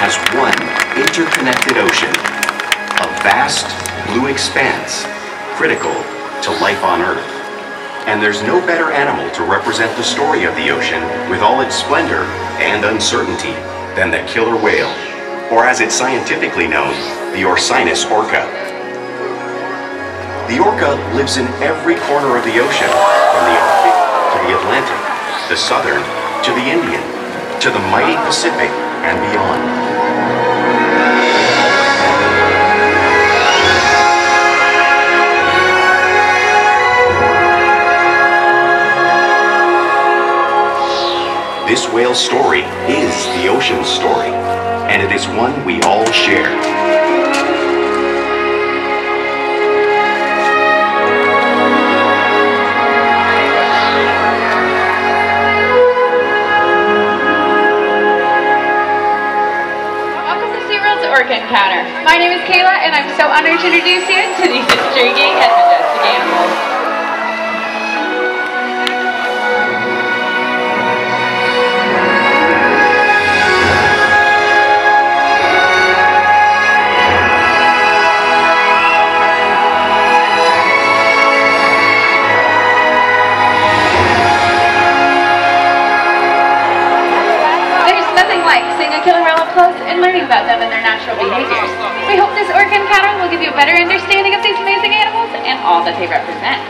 has one interconnected ocean, a vast blue expanse critical to life on Earth. And there's no better animal to represent the story of the ocean with all its splendor and uncertainty than the killer whale, or as it's scientifically known, the Orcinus orca. The orca lives in every corner of the ocean, from the Arctic to the Atlantic, the Southern to the Indian, to the mighty Pacific and beyond. This whale's story is the ocean's story, and it is one we all share. Welcome to SeaWorld's Orca Encounter. My name is Kayla, and I'm so honored to introduce you to these intriguing and majestic animals. And learning about them and their natural behaviors. We hope this Orca Encounter will give you a better understanding of these amazing animals and all that they represent.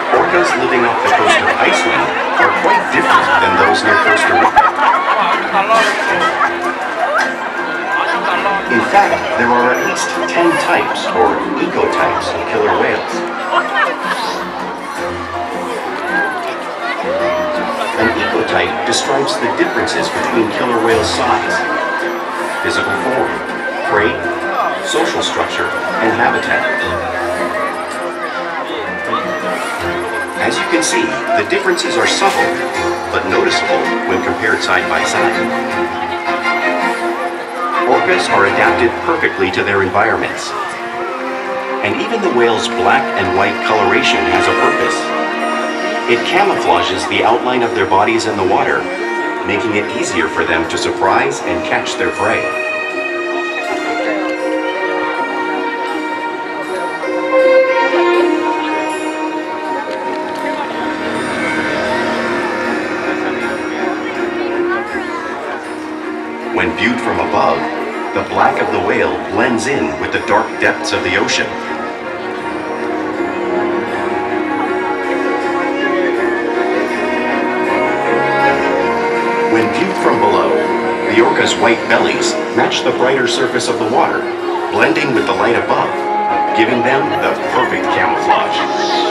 Orcas living off the coast of Iceland are quite different than those near Costa Rica. In fact, there are at least 10 types, or ecotypes, of killer whales. An ecotype describes the differences between killer whale size, physical form, prey, social structure, and habitat. As you can see, the differences are subtle, but noticeable when compared side by side. Orcas are adapted perfectly to their environments. And even the whale's black and white coloration has a purpose. It camouflages the outline of their bodies in the water, making it easier for them to surprise and catch their prey. When viewed from above, the black of the whale blends in with the dark depths of the ocean. When viewed from below, the orca's white bellies match the brighter surface of the water, blending with the light above, giving them the perfect camouflage.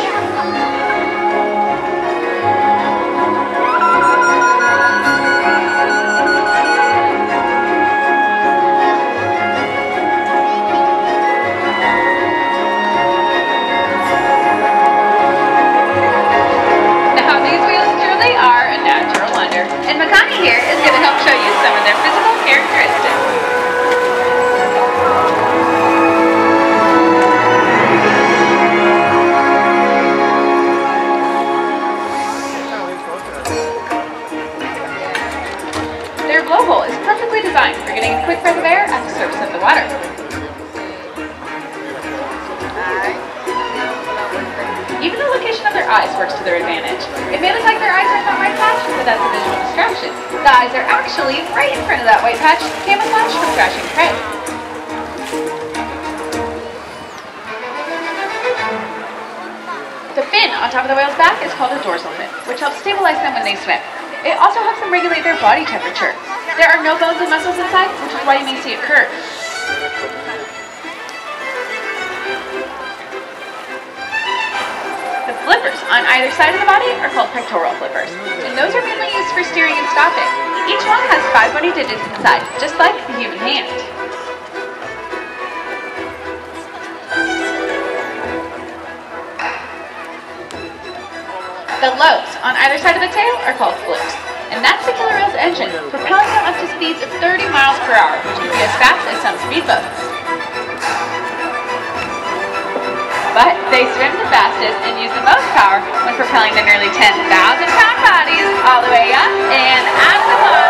And Makani here is going to help show you some of their physical characteristics. Their blowhole is perfectly designed for getting a quick breath of air at the surface of the water. Even the location of their eyes works to their advantage. It may look like their eyes are in that white patch, but that's a visual distraction. The eyes are actually right in front of that white patch, camouflage for thrashing prey. The fin on top of the whale's back is called a dorsal fin, which helps stabilize them when they swim. It also helps them regulate their body temperature. There are no bones and muscles inside, which is why you may see it curve. The flippers on either side of the body are called pectoral flippers, and those are mainly used for steering and stopping. Each one has 5 bony digits inside, just like the human hand. The lobes on either side of the tail are called flukes, and that's the killer whale's engine, propelling them up to speeds of 30 miles per hour, which can be as fast as some speedboats. But they swim the fastest and use the most power when propelling their nearly 10,000-pound bodies all the way up and out of the water.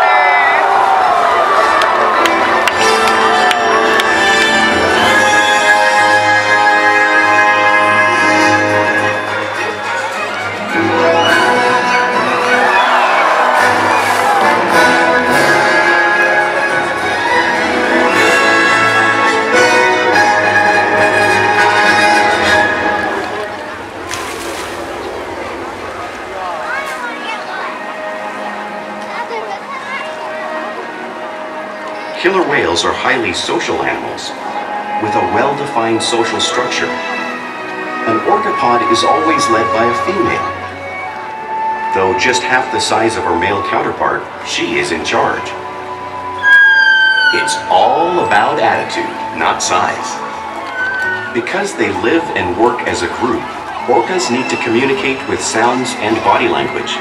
Killer whales are highly social animals with a well-defined social structure. An orca pod is always led by a female. Though just half the size of her male counterpart, she is in charge. It's all about attitude, not size. Because they live and work as a group, orcas need to communicate with sounds and body language.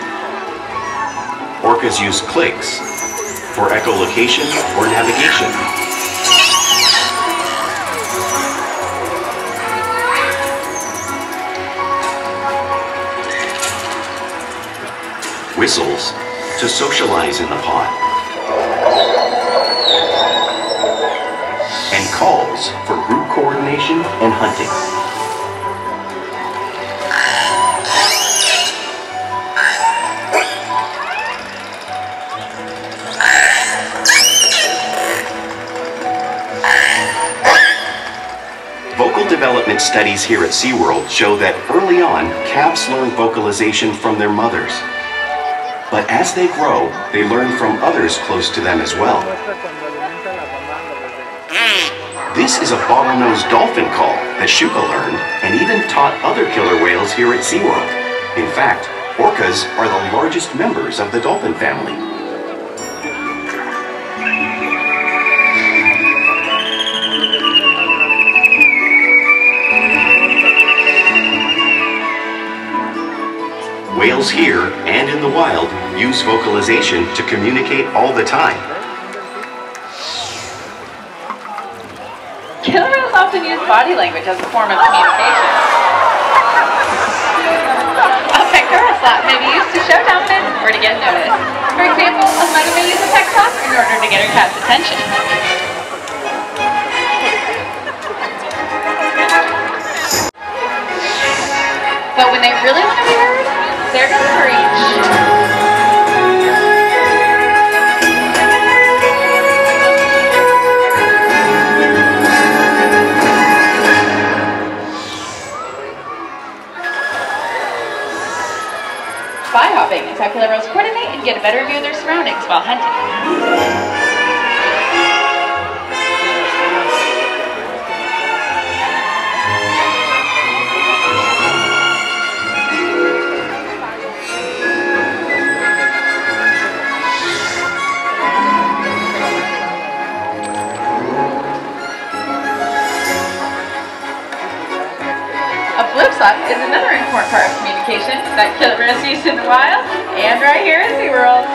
Orcas use clicks for echolocation or navigation. Whistles to socialize in the pod. And calls for group coordination and hunting. Development studies here at SeaWorld show that early on, calves learn vocalization from their mothers. But as they grow, they learn from others close to them as well. This is a bottlenose dolphin call that Shouka learned and even taught other killer whales here at SeaWorld. In fact, orcas are the largest members of the dolphin family. Whales here and in the wild use vocalization to communicate all the time. Killer whales often use body language as a form of communication. A pectoral slap may be used to show dominance or to get noticed. For example, a mother may use a pec slap in order to get her cat's attention. But when they really want to be heard, they're going to preach. Spy hopping is how killer whales coordinate and get a better view of their surroundings while hunting. Is another important part of communication that killer whales use in the wild and right here at SeaWorld.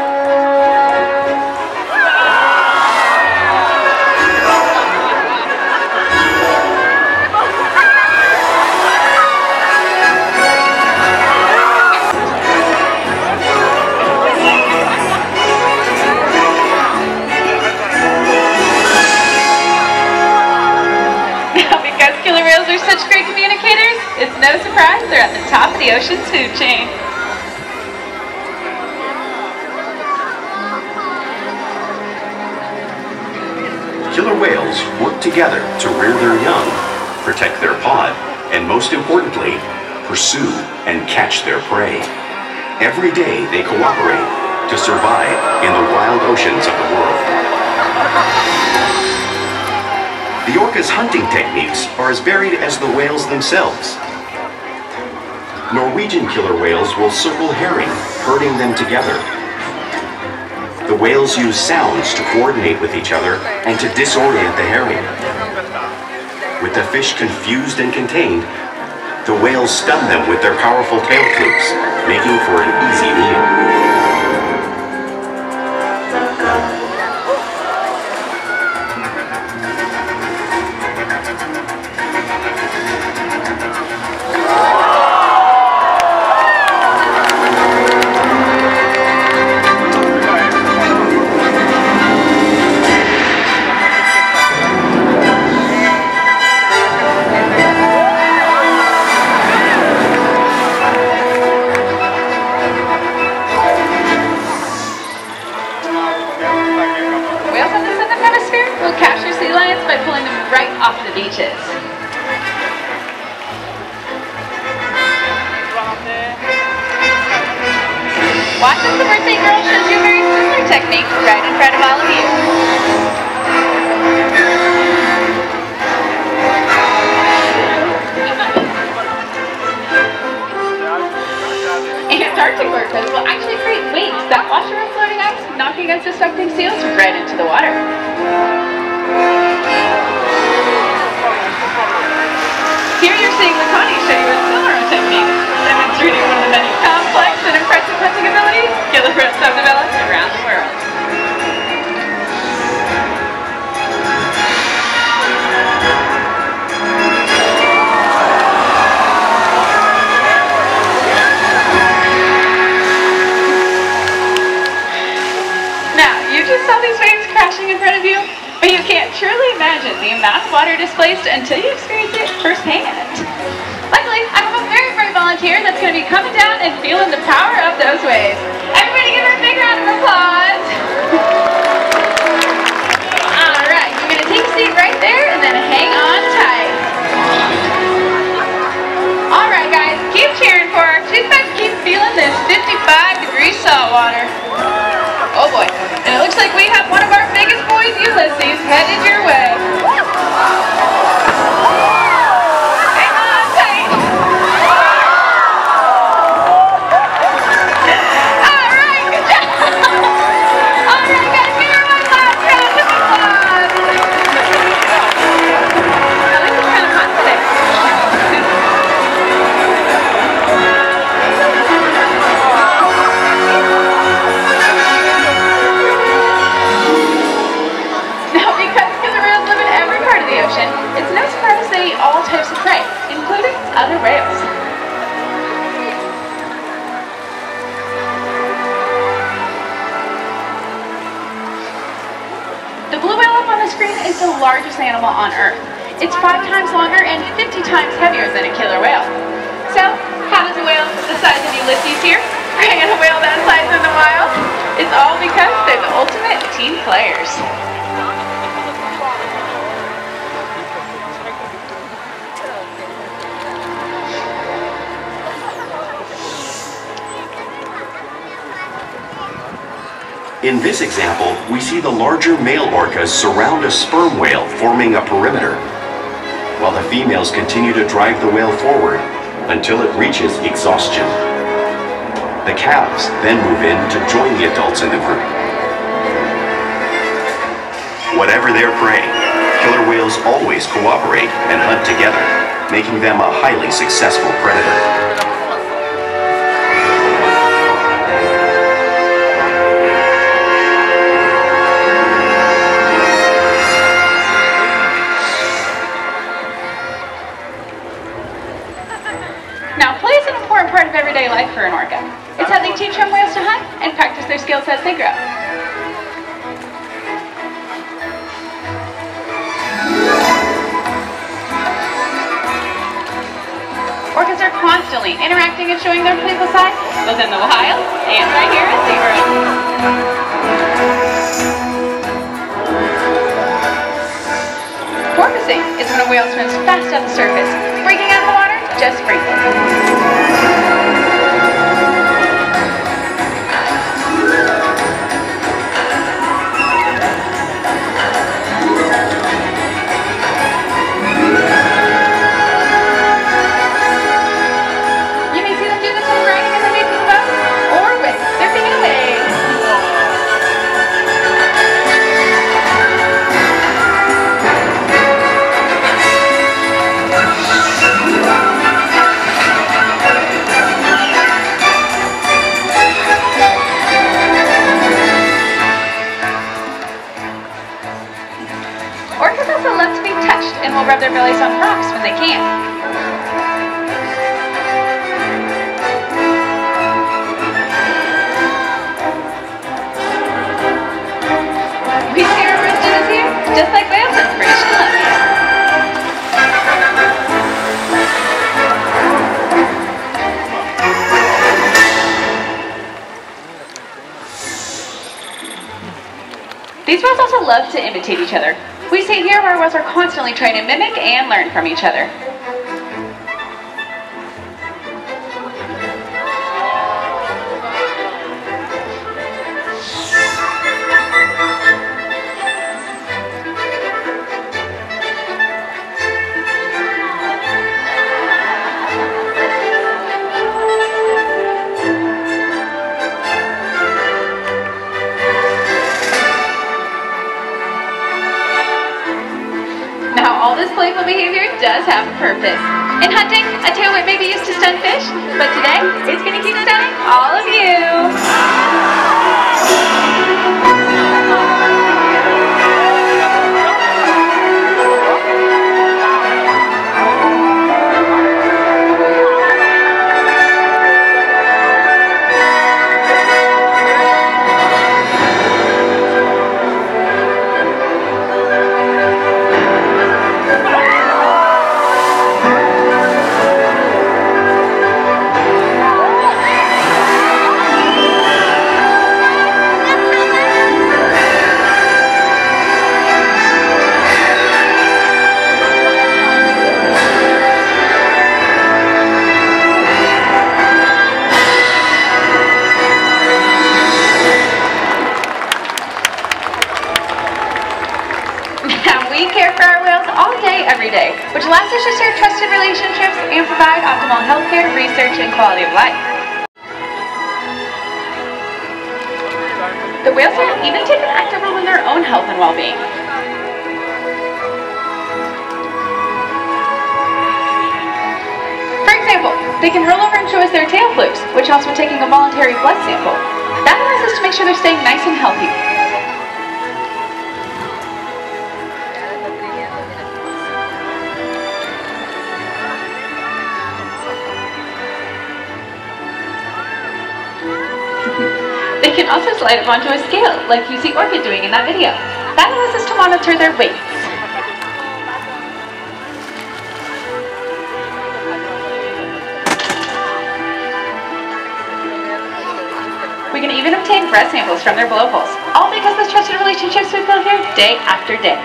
Are such great communicators, it's no surprise they're at the top of the ocean's food chain. Killer whales work together to rear their young, protect their pod, and most importantly, pursue and catch their prey. Every day they cooperate to survive in the wild oceans of the world. orca's hunting techniques are as varied as the whales themselves. Norwegian killer whales will circle herring, herding them together. The whales use sounds to coordinate with each other and to disorient the herring. With the fish confused and contained, the whales stun them with their powerful tail flukes, making for an easy meal. Beaches. Watch as the birthday girl shows you a very similar technique right in front of all of you. Antarctic orcas will actually create waves that wash around floating ice, knocking unsuspecting seals right into the water. Here you're seeing Makani show you a similar technique, demonstrating one of the many complex and impressive hunting abilities killer whales have developed around the world. Now, you just saw these waves crashing in front of you, but you can't truly imagine the amount of water displaced until you experience it firsthand. Luckily, I have a very brave volunteer that's going to be coming down and feeling the power of those waves. Everybody give her a big round of applause. Alright, you're going to take a seat right there and then hang on tight. Alright guys, keep cheering for her. She's about to keep feeling this 55-degree salt water. Oh boy, and it looks like we have one of our biggest boys, Ulises, headed your way. Hang on tight. Alright, good job. Alright guys, give her one last round of applause. Now this is kind of hot today. It's no surprise they eat all types of prey, including other whales. The blue whale up on the screen is the largest animal on Earth. It's 5 times longer and 50 times heavier than a killer whale. So, how does a whale the size of Ulises here bring in a whale that size in the wild? It's all because they're the ultimate team players. In this example, we see the larger male orcas surround a sperm whale, forming a perimeter, while the females continue to drive the whale forward until it reaches exhaustion. The calves then move in to join the adults in the group. Whatever their prey, killer whales always cooperate and hunt together, making them a highly successful predator. Part of everyday life for an orca. It's how they teach young whales to hunt and practice their skills as they grow. Orcas are constantly interacting and showing their playful side, both in the wild and right here at SeaWorld. Porpoising is when a whale swims fast at the surface, breaking out of the water just briefly. will rub their bellies on rocks when they can. We see our roosters here, just like whales in British Columbia. These whales also love to imitate each other. We see here where whales are constantly trying to mimic and learn from each other. All this playful behavior does have a purpose. In hunting, a tail whip may be used to stun fish, but today, it's going to keep stunning all of you. Which allows us to share trusted relationships and provide optimal healthcare, research, and quality of life. The whales here even take an active role in their own health and well-being. For example, they can roll over and show us their tail flukes, which helps with taking a voluntary blood sample. That allows us to make sure they're staying nice and healthy. They can also slide up onto a scale, like you see Orca doing in that video. That allows us to monitor their weights. We can even obtain breath samples from their blowholes, all because of the trusted relationships we build here day after day.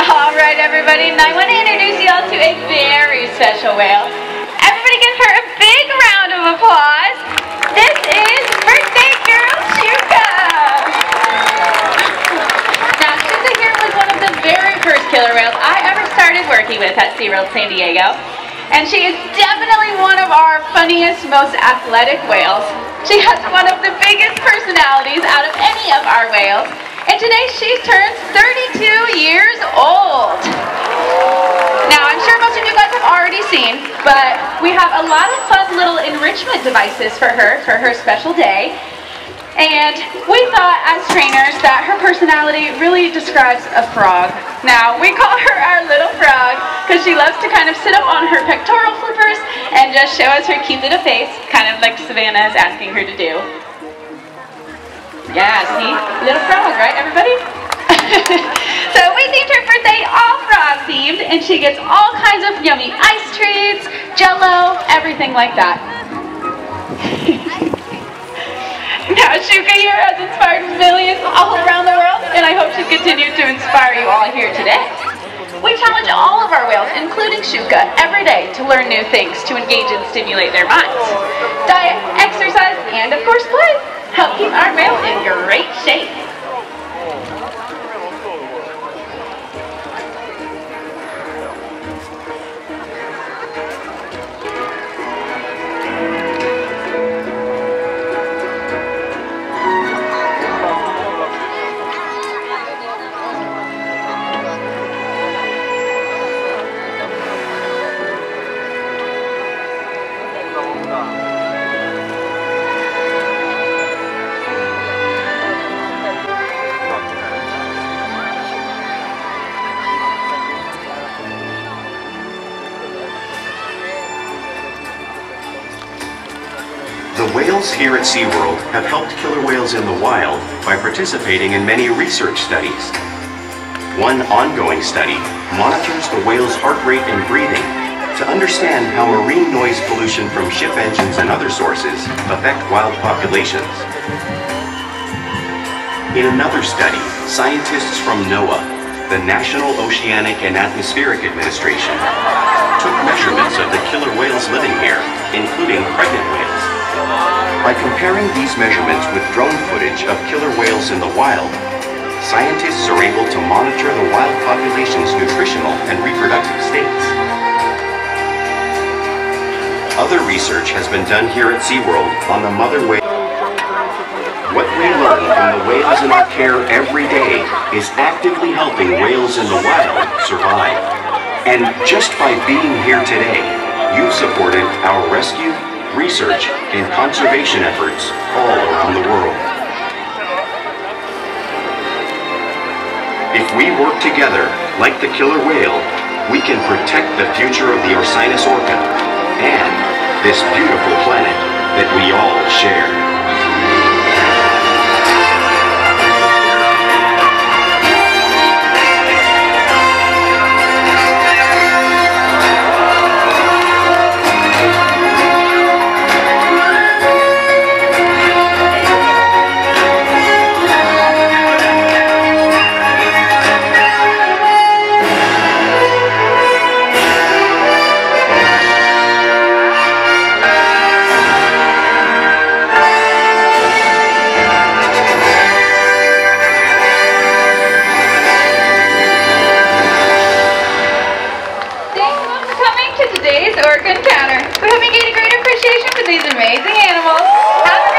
Alright everybody, and I want to introduce you all to a very special whale. Everybody give her a big round of applause. This is birthday girl Shouka! Now Shouka here was one of the very first killer whales I ever started working with at SeaWorld San Diego. And she is definitely one of our funniest, most athletic whales. She has one of the biggest personalities out of any of our whales. And today she turns 32 years old. Now I'm sure most of you guys have already seen, but we have a lot of fun little enrichment devices for her special day. And we thought as trainers that her personality really describes a frog. Now we call her our little frog because she loves to kind of sit up on her pectoral flippers and just show us her cute little face, kind of like Savannah is asking her to do. Yeah, see? Little frog, right, everybody? So we themed her birthday all frog themed, and she gets all kinds of yummy ice treats, jello, everything like that. Now Shouka here has inspired millions all around the world, and I hope she continues to inspire you all here today. We challenge all of our whales, including Shouka, every day to learn new things to engage and stimulate their minds. Diet, exercise, and of course play help keep our whale in great shape. whales here at SeaWorld have helped killer whales in the wild by participating in many research studies. One ongoing study monitors the whale's heart rate and breathing to understand how marine noise pollution from ship engines and other sources affect wild populations. In another study, scientists from NOAA, the National Oceanic and Atmospheric Administration, took measurements of the killer whales living here, including pregnant whales. By comparing these measurements with drone footage of killer whales in the wild, scientists are able to monitor the wild population's nutritional and reproductive states. Other research has been done here at SeaWorld on the mother whale. What we learn from the whales in our care every day is actively helping whales in the wild survive. And just by being here today, you've supported our rescue, research, and conservation efforts all around the world. If we work together, like the killer whale, we can protect the future of the Orca and this beautiful planet that we all share. Orca encounter. We hope you gain a great appreciation for these amazing animals. Have a